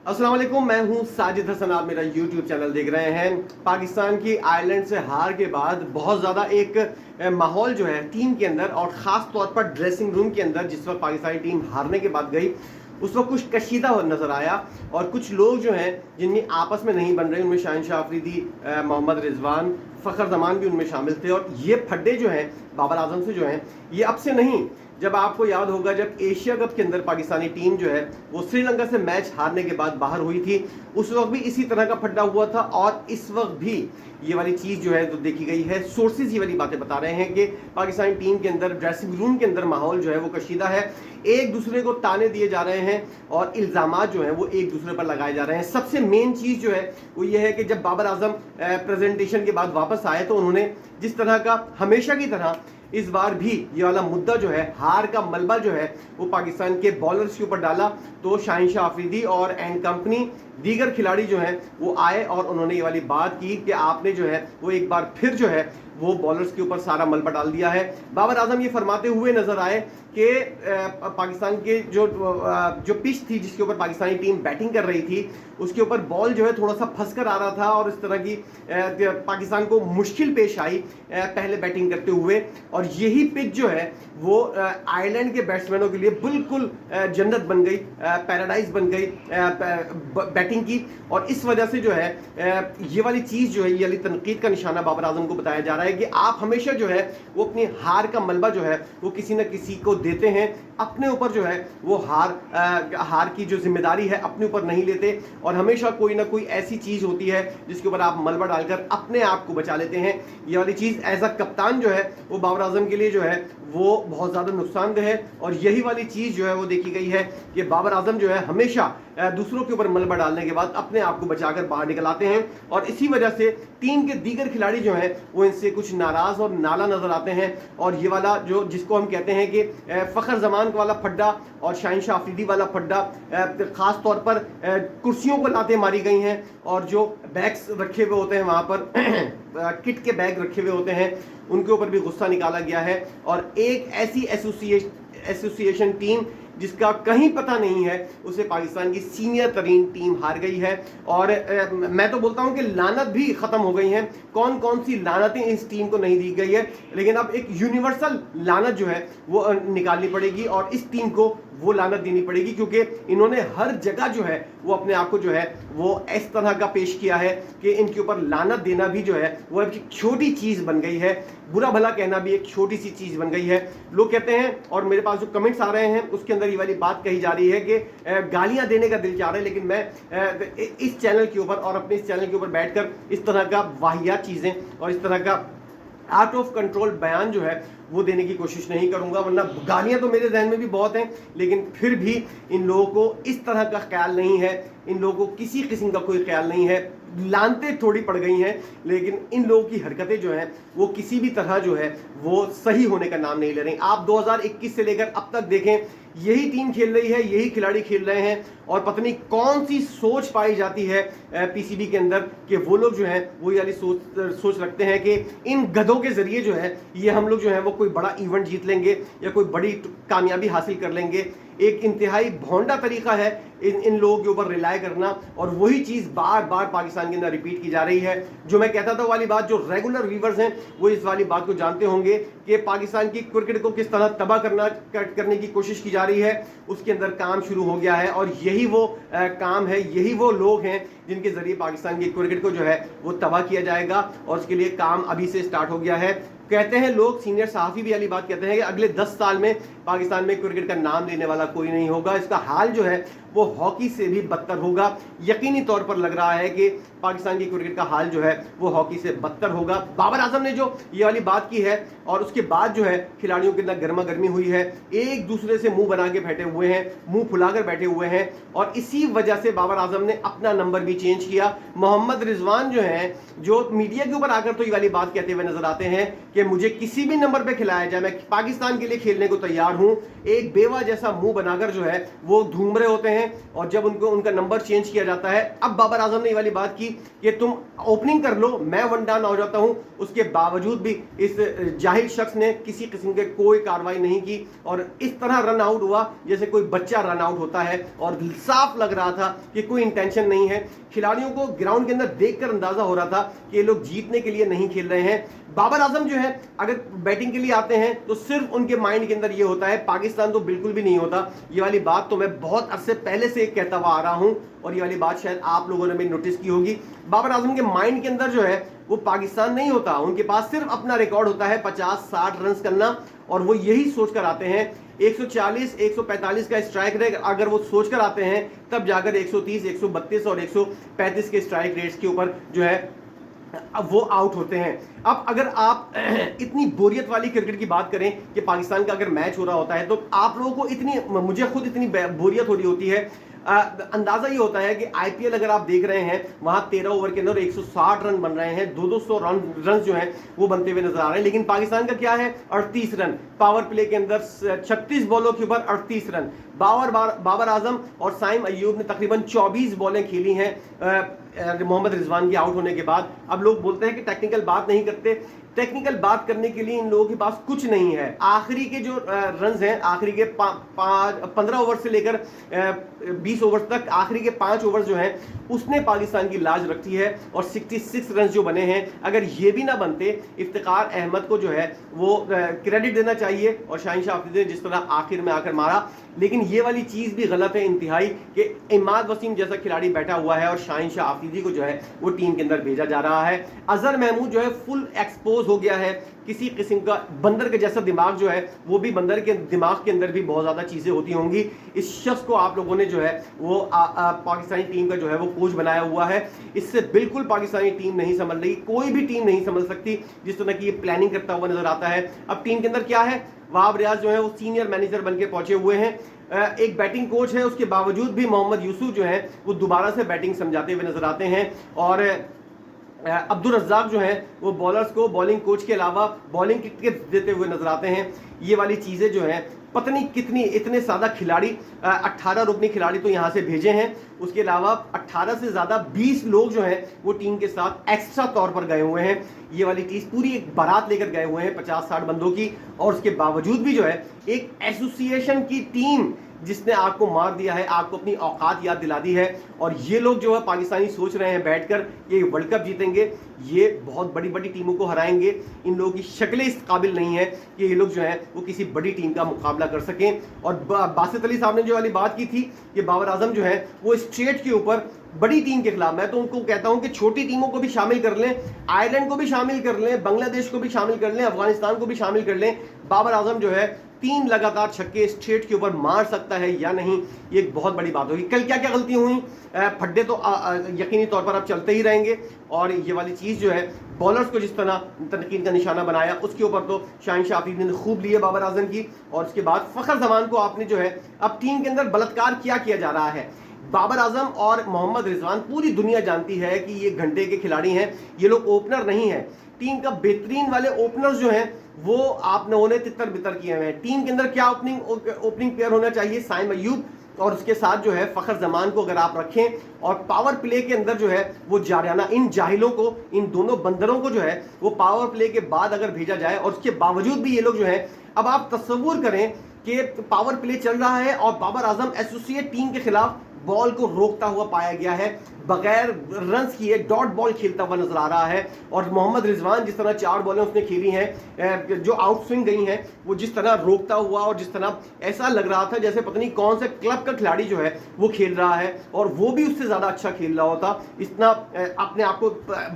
अस्सलाम वालेकुम, मैं हूं साजिद हसन। आप मेरा यूट्यूब चैनल देख रहे हैं। पाकिस्तान की आयरलैंड से हार के बाद बहुत ज़्यादा एक माहौल जो है टीम के अंदर और ख़ास तौर पर ड्रेसिंग रूम के अंदर, जिस वक्त पाकिस्तानी टीम हारने के बाद गई उस वक्त कुछ कशीदा नज़र आया और कुछ लोग जो हैं जिनमें आपस में नहीं बन रहे, उनमें शाहिनशाह अफरीदी, मोहम्मद रिजवान, फ़खर जमान भी उनमें शामिल थे। और ये फड्डे जो हैं बाबर आजम से जो हैं, ये अब से नहीं, जब आपको याद होगा जब एशिया कप के अंदर पाकिस्तानी टीम जो है वो श्रीलंका से मैच हारने के बाद बाहर हुई थी, उस वक्त भी इसी तरह का फड्डा हुआ था और इस वक्त भी ये वाली चीज़ जो है तो देखी गई है। सोर्सेज ये वाली बातें बता रहे हैं कि पाकिस्तानी टीम के अंदर, ड्रेसिंग रूम के अंदर माहौल जो है वो कशीदा है, एक दूसरे को ताने दिए जा रहे हैं और इल्ज़ामात जो हैं वो एक दूसरे पर लगाए जा रहे हैं। सबसे मेन चीज़ जो है वो ये है कि जब बाबर आजम प्रेजेंटेशन के बाद वापस आए तो उन्होंने जिस तरह का हमेशा की तरह इस बार भी ये वाला मुद्दा जो है, हार का मलबा जो है वो पाकिस्तान के बॉलर्स के ऊपर डाला, तो शाहिनशाह अफरीदी और एंड कंपनी, दीगर खिलाड़ी जो हैं वो आए और उन्होंने ये वाली बात की कि आपने जो है वो एक बार फिर जो है वो बॉलर्स के ऊपर सारा मलबा डाल दिया है। बाबर आजम ये फरमाते हुए नजर आए कि पाकिस्तान के जो पिच थी जिसके ऊपर पाकिस्तानी टीम बैटिंग कर रही थी, उसके ऊपर बॉल जो है थोड़ा सा फंस कर आ रहा था और इस तरह की पाकिस्तान को मुश्किल पेश आई पहले बैटिंग करते हुए। और यही पिच जो है वो आयरलैंड के बैट्समैनों के लिए बिल्कुल जन्नत बन गई, पैराडाइज बन गई बैटिंग की। और इस वजह से जो है ये वाली चीज़ जो है, ये वाली तनकीद का निशाना बाबर आजम को बताया जा रहा है कि आप हमेशा जो है वो अपनी हार का मलबा जो है वो किसी न किसी को देते हैं, अपने ऊपर जो है वो हार की जो जिम्मेदारी है अपने ऊपर नहीं लेते और हमेशा कोई ना कोई ऐसी चीज़ होती है जिसके ऊपर आप मलबा डालकर अपने आप को बचा लेते हैं। ये वाली चीज़ एज अ कप्तान जो है वो बाबर आजम के लिए जो है वो बहुत ज़्यादा नुकसानदेह है और यही वाली चीज़ जो है वो देखी गई है कि बाबर आजम जो है हमेशा दूसरों के ऊपर मलबा डालने के बाद अपने आप को बचाकर बाहर निकल आते हैं और इसी वजह से टीम के दीगर खिलाड़ी जो हैं वो इनसे कुछ नाराज़ और नाला नज़र आते हैं। और ये वाला जो जिसको हम कहते हैं कि फ़खर जमान वाला फड्डा और शाहिनशाह अफरीदी वाला फड्डा, ख़ास तौर पर कुर्सियों को लाते मारी गई हैं और जो बैग्स रखे हुए होते हैं वहाँ पर किट के बैग रखे हुए होते हैं उनके ऊपर भी गुस्सा निकाला गया है। और एक ऐसी एसोसिएशन टीम जिसका कहीं पता नहीं है, उसे पाकिस्तान की सीनियर तरीन टीम हार गई है। और मैं तो बोलता हूं कि लानत भी ख़त्म हो गई हैं। कौन कौन सी लानतें इस टीम को नहीं दी गई है, लेकिन अब एक यूनिवर्सल लानत जो है वो निकालनी पड़ेगी और इस टीम को वो लानत देनी पड़ेगी क्योंकि इन्होंने हर जगह जो है वो अपने आप को जो है वो इस तरह का पेश किया है कि इनके ऊपर लानत देना भी जो है वो एक छोटी चीज़ बन गई है, बुरा भला कहना भी एक छोटी सी चीज़ बन गई है। लोग कहते हैं और मेरे पास जो कमेंट्स आ रहे हैं उसके अंदर ये वाली बात कही जा रही है कि गालियां देने का दिल चाह रहा है, लेकिन मैं इस चैनल के ऊपर और अपने इस चैनल के ऊपर बैठकर इस तरह का वाहियात चीज़ें और इस तरह का आउट ऑफ कंट्रोल बयान जो है वो देने की कोशिश नहीं करूंगा, वरना गालियां तो मेरे जहन में भी बहुत हैं, लेकिन फिर भी इन लोगों को इस तरह का ख्याल नहीं है, इन लोगों को किसी किस्म का कोई ख्याल नहीं है। लानते थोड़ी पड़ गई हैं, लेकिन इन लोगों की हरकतें जो हैं वो किसी भी तरह जो है वो सही होने का नाम नहीं ले रही। आप 2021 से लेकर अब तक देखें, यही टीम खेल रही है, यही खिलाड़ी खेल रहे हैं और पता नहीं कौन सी सोच पाई जाती है पीसीबी के अंदर कि वो लोग जो हैं वो ये वाली सोच रखते हैं कि इन गधों के जरिए जो है ये हम लोग जो है वो कोई बड़ा इवेंट जीत लेंगे या कोई बड़ी कामयाबी हासिल कर लेंगे। एक इंतहाई भोंडा तरीका है इन लोगों के ऊपर रिलाय करना और वही चीज़ बार बार पाकिस्तान के अंदर रिपीट की जा रही है। जो मैं कहता था वाली बात, जो रेगुलर व्यूवर्स हैं वो इस वाली बात को जानते होंगे कि पाकिस्तान की क्रिकेट को किस तरह तबाह करने की कोशिश की जा रही है, उसके अंदर काम शुरू हो गया है और यही वो काम है, यही वो लोग हैं जिनके जरिए पाकिस्तान की क्रिकेट को जो है वो तबाह किया जाएगा और उसके लिए काम अभी से स्टार्ट हो गया है। कहते हैं लोग, सीनियर सहाफ़ी भी वाली बात कहते हैं कि अगले 10 साल में पाकिस्तान में क्रिकेट का नाम लेने वाला कोई नहीं होगा, इसका हाल जो है वो हॉकी से भी बदतर होगा। यकीनी तौर पर लग रहा है कि पाकिस्तान की क्रिकेट का हाल जो है वो हॉकी से बदतर होगा। बाबर आजम ने जो ये वाली बात की है और उसके बाद जो है खिलाड़ियों के अंदर गर्मा गर्मी हुई है, एक दूसरे से मुंह बना के बैठे हुए हैं, मुंह फुलाकर बैठे हुए हैं और इसी वजह से बाबर आजम ने अपना नंबर भी चेंज किया। मोहम्मद रिजवान जो है, जो मीडिया के ऊपर आकर तो ये वाली बात कहते हुए नजर आते हैं कि मुझे किसी भी नंबर पे खिलाया जाए, मैं पाकिस्तान के लिए खेलने को तैयार हूं, एक बेवा जैसा मुंह बनाकर जो है वो घूम रहे होते हैं हैं और जब उनका नंबर चेंज किया जाता है, अब बाबर आजम ने ये वाली बात की कि तुम ओपनिंग कर लो, मैं वन डाउन हो जाता हूं। उसके बावजूद भी इस जाहिल शख्स ने किसी किस्म के कोई कार्रवाई नहीं की और इस तरह रन आउट हुआ जैसे कोई बच्चा रन आउट होता है और साफ लग रहा था कि कोई इंटेंशन नहीं है। खिलाड़ियों को ग्राउंड के अंदर देखकर अंदाजा हो रहा था कि ये लोग जीतने के लिए नहीं खेल रहे हैं। बाबर आजम जो है अगर बैटिंग के लिए आते हैं तो सिर्फ उनके माइंड के अंदर ये होता है, पाकिस्तान तो बिल्कुल भी नहीं होता। ये वाली बात तो मैं बहुत अरसे पहले से कहता हुआ आ रहा हूं और ये वाली बात शायद आप लोगों ने भी नोटिस की होगी। बाबर आजम के माइंड के अंदर जो है वो पाकिस्तान नहीं होता, उनके पास सिर्फ अपना रिकॉर्ड होता है 50-60 रन करना और वो यही सोच कर आते हैं। 140-145 का स्ट्राइक रेट अगर वो सोच कर आते हैं तब जाकर 130, 132 और 135 के स्ट्राइक रेट्स के ऊपर जो है अब वो आउट होते हैं। अब अगर आप इतनी बोरियत वाली क्रिकेट की बात करें कि पाकिस्तान का अगर मैच हो रहा होता है तो आप लोगों को इतनी, मुझे खुद इतनी बोरियत हो रही होती है। अंदाजा ये होता है कि आईपीएल अगर आप देख रहे हैं वहां 13 ओवर के अंदर 160 रन बन रहे हैं, 200 रन जो हैं वो बनते हुए नजर आ रहे हैं। लेकिन पाकिस्तान का क्या है, 38 रन पावर प्ले के अंदर, 36 बॉलों के ऊपर 38 रन। बाबर आजम और साइम अय्यूब ने तकरीबन 24 बॉलें खेली हैं मोहम्मद रिजवान के आउट होने के बाद। अब लोग बोलते हैं कि टेक्निकल बात नहीं करते, टेक्निकल बात करने के लिए इन लोगों के पास कुछ नहीं है। आखिरी के जो रन्स हैं, आखिरी के 15 ओवर से लेकर 20 ओवर तक आखिरी के 5 ओवर जो हैं उसने पाकिस्तान की लाज रखी है और 66 रन जो बने हैं, अगर ये भी ना बनते, इफ्तिकार अहमद को जो है वो क्रेडिट देना चाहिए और शाहीन शाह अफरीदी ने जिस तरह आखिर में आकर मारा। लेकिन ये वाली चीज़ भी गलत है इंतहाई कि इमाद वसीम जैसा खिलाड़ी बैठा हुआ है और शाहीन शाह अफरीदी को जो है वो टीम के अंदर भेजा जा रहा है। अजहर महमूद जो है फुल एक्सपोज हो गया है, किसी किस्म का बंदर के जैसा दिमाग जो है वो भी, बंदर के दिमाग के अंदर भी बहुत ज़्यादा चीज़ें होती होंगी। इस शख्स को आप लोगों ने जो है वो पाकिस्तानी टीम का जो है वो कोच बनाया हुआ है। इससे बिल्कुल पाकिस्तानी टीम नहीं संभल रही, कोई भी टीम नहीं संभल सकती जिस तरह की ये प्लानिंग करता हुआ नजर आता है। अब टीम के अंदर क्या है, वहाब रियाज जो है वो सीनियर मैनेजर बनके पहुंचे हुए हैं। एक बैटिंग कोच है, उसके बावजूद भी मोहम्मद यूसुफ जो है वो दोबारा से बैटिंग समझाते हुए नजर आते हैं और अब्दुल रज्जाक जो है वो बॉलर्स को बॉलिंग कोच के अलावा बॉलिंग की टिप्स देते हुए नजर आते हैं। ये वाली चीज़ें जो हैं पता नहीं कितनी, इतने ज़्यादा खिलाड़ी, 18 रुकनी खिलाड़ी तो यहाँ से भेजे हैं, उसके अलावा 18 से ज़्यादा 20 लोग जो हैं वो टीम के साथ एक्स्ट्रा तौर पर गए हुए हैं। ये वाली चीज़ पूरी एक बारात लेकर गए हुए हैं 50-60 बंदों की, और उसके बावजूद भी जो है एक एसोसिएशन की टीम जिसने आपको मार दिया है, आपको अपनी औकात याद दिला दी है। और ये लोग जो है पाकिस्तानी सोच रहे हैं बैठकर ये वर्ल्ड कप जीतेंगे, ये बहुत बड़ी बड़ी टीमों को हराएंगे। इन लोगों की शक्लें इस काबिल नहीं है कि ये लोग जो है वो किसी बड़ी टीम का मुकाबला कर सकें। और बासित अली साहब ने जो वाली बात की थी कि बाबर आजम जो है वो स्ट्रेट के ऊपर बड़ी टीम के खिलाफ, मैं तो उनको कहता हूं कि छोटी टीमों को भी शामिल कर लें, आयरलैंड को भी शामिल कर लें, बांग्लादेश को भी शामिल कर लें, अफगानिस्तान को भी शामिल कर लें। बाबर आजम जो है 3 लगातार छक्के स्ट्रेट के ऊपर मार सकता है या नहीं, ये एक बहुत बड़ी बात होगी। कल क्या क्या गलती हुई, फड्डे तो यकीनी तौर पर अब चलते ही रहेंगे। और ये वाली चीज़ जो है बॉलर्स को जिस तरह तनकीद का निशाना बनाया, उसके ऊपर तो शाहीन शाह अफरीदी ने खूब ली है बाबर आजम की। और उसके बाद फ़खर जमान को आपने जो है अब टीम के अंदर बलात्कार किया जा रहा है। बाबर आजम और मोहम्मद रिजवान, पूरी दुनिया जानती है कि ये घंटे के खिलाड़ी हैं, ये लोग ओपनर नहीं है। टीम का बेहतरीन वाले ओपनर्स जो हैं वो आप लोगों ने तितर बितर किए हुए हैं। टीम के अंदर क्या ओपनिंग प्लेयर होना चाहिए, साइम अय्यूब, और उसके साथ जो है फ़खर जमान को अगर आप रखें, और पावर प्ले के अंदर जो है वो जारियाना, इन जाहिलों को, इन दोनों बंदरों को जो है वो पावर प्ले के बाद अगर भेजा जाए, और उसके बावजूद भी ये लोग जो है, अब आप तस्वुर करें कि पावर प्ले चल रहा है और बाबर आजम एसोसिएट टीम के खिलाफ बॉल को रोकता हुआ पाया गया है, बगैर रन्स किए डॉट बॉल खेलता हुआ नजर आ रहा है। और मोहम्मद रिजवान जिस तरह 4 बॉलें उसने खेली हैं जो आउट स्विंग गई हैं, वो जिस तरह रोकता हुआ, और जिस तरह ऐसा लग रहा था जैसे पता नहीं कौन से क्लब का खिलाड़ी जो है वो खेल रहा है, और वो भी उससे ज़्यादा अच्छा खेल रहा होता। इतना अपने आप को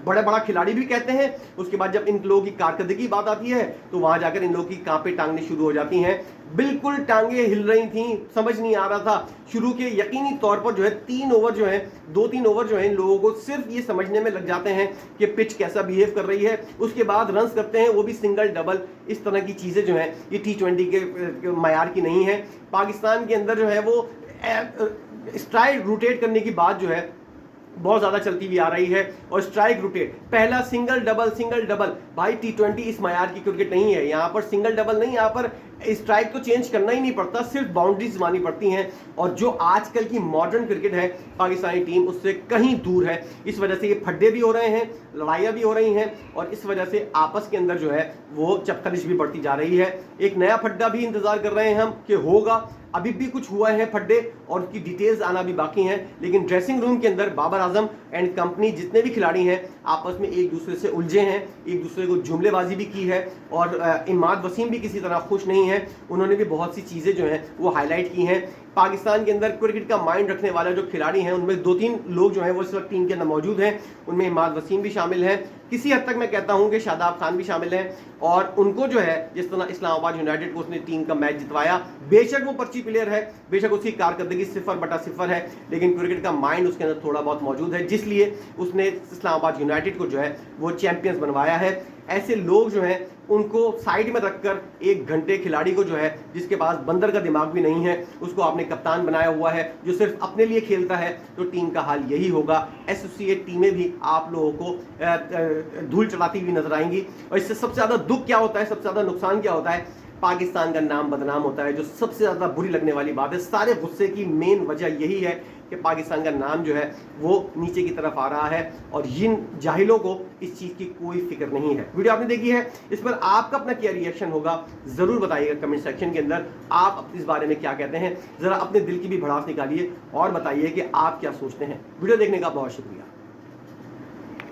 बड़ा खिलाड़ी भी कहते हैं। उसके बाद जब इन लोगों की कारकर्दगी की बात आती है तो वहाँ जाकर इन लोगों की कांपे टांगनी शुरू हो जाती हैं। बिल्कुल टांगे हिल रही थी, समझ नहीं आ रहा था शुरू के यकीनी तौर पर जो है 3 ओवर जो है, 2-3 ओवर जो है इन लोगों को सिर्फ ये समझने में लग जाते हैं कि पिच कैसा बिहेव कर रही है, उसके बाद रन्स करते हैं, वो भी सिंगल डबल। इस तरह की चीज़ें जो हैं ये T20 के मायार की नहीं है। पाकिस्तान के अंदर जो है वो स्ट्राइक रोटेट करने की बात जो है बहुत ज़्यादा चलती हुई आ रही है, और स्ट्राइक रोटेट, पहला सिंगल डबल भाई T20 इस मायार की क्रिकेट नहीं है। यहाँ पर सिंगल डबल नहीं, यहाँ पर स्ट्राइक तो चेंज करना ही नहीं पड़ता, सिर्फ बाउंड्रीज मानी पड़ती हैं, और जो आजकल की मॉडर्न क्रिकेट है पाकिस्तानी टीम उससे कहीं दूर है। इस वजह से ये फड्डे भी हो रहे हैं, लड़ाइयाँ भी हो रही हैं, और इस वजह से आपस के अंदर जो है वो चपखलिश भी बढ़ती जा रही है। एक नया फड्डा भी इंतजार कर रहे हैं हम कि होगा, अभी भी कुछ हुआ है फड्डे और उसकी डिटेल्स आना भी बाकी हैं, लेकिन ड्रेसिंग रूम के अंदर बाबर आजम एंड कंपनी जितने भी खिलाड़ी हैं आपस में एक दूसरे से उलझे हैं, एक दूसरे को जुमलेबाजी भी की है, और इमाद वसीम भी किसी तरह खुश नहीं है। उन्होंने भी बहुत सी चीज़ें जो हैं वो हाईलाइट की हैं। पाकिस्तान के अंदर क्रिकेट का माइंड रखने वाले जो खिलाड़ी हैं उनमें 2-3 लोग जो हैं वो इस वक्त टीम के अंदर मौजूद हैं, उनमें इमाद वसीम भी शामिल हैं, किसी हद तक मैं कहता हूं कि शादाब खान भी शामिल हैं, और उनको जो है जिस तरह इस्लामाबाद यूनाइटेड को उसने टीम का मैच जितवाया, बेशक वो पर्ची प्लेयर है, बेशक उसकी कारकर्दगी 0/0 है, लेकिन क्रिकेट का माइंड उसके अंदर थोड़ा बहुत मौजूद है, जिसलिए उसने इस्लामाबाद यूनाइटेड को जो है वो चैंपियंस बनवाया है। ऐसे लोग जो हैं उनको साइड में रखकर 1 घंटे खिलाड़ी को जो है जिसके पास बंदर का दिमाग भी नहीं है उसको आपने कप्तान बनाया हुआ है, जो सिर्फ अपने लिए खेलता है, तो टीम का हाल यही होगा। एसोसिएट टीमें भी आप लोगों को धूल चढ़ाती हुई नजर आएंगी, और इससे सबसे ज़्यादा दुख क्या होता है, सबसे ज़्यादा नुकसान क्या होता है, पाकिस्तान का नाम बदनाम होता है, जो सबसे ज़्यादा बुरी लगने वाली बात है। सारे गुस्से की मेन वजह यही है कि पाकिस्तान का नाम जो है वो नीचे की तरफ आ रहा है, और इन जाहिलों को इस चीज़ की कोई फिक्र नहीं है। वीडियो आपने देखी है, इस पर आपका अपना क्या रिएक्शन होगा ज़रूर बताइएगा कमेंट सेक्शन के अंदर। आप इस बारे में क्या कहते हैं, ज़रा अपने दिल की भी भड़ास निकालिए और बताइए कि आप क्या सोचते हैं। वीडियो देखने का बहुत शुक्रिया।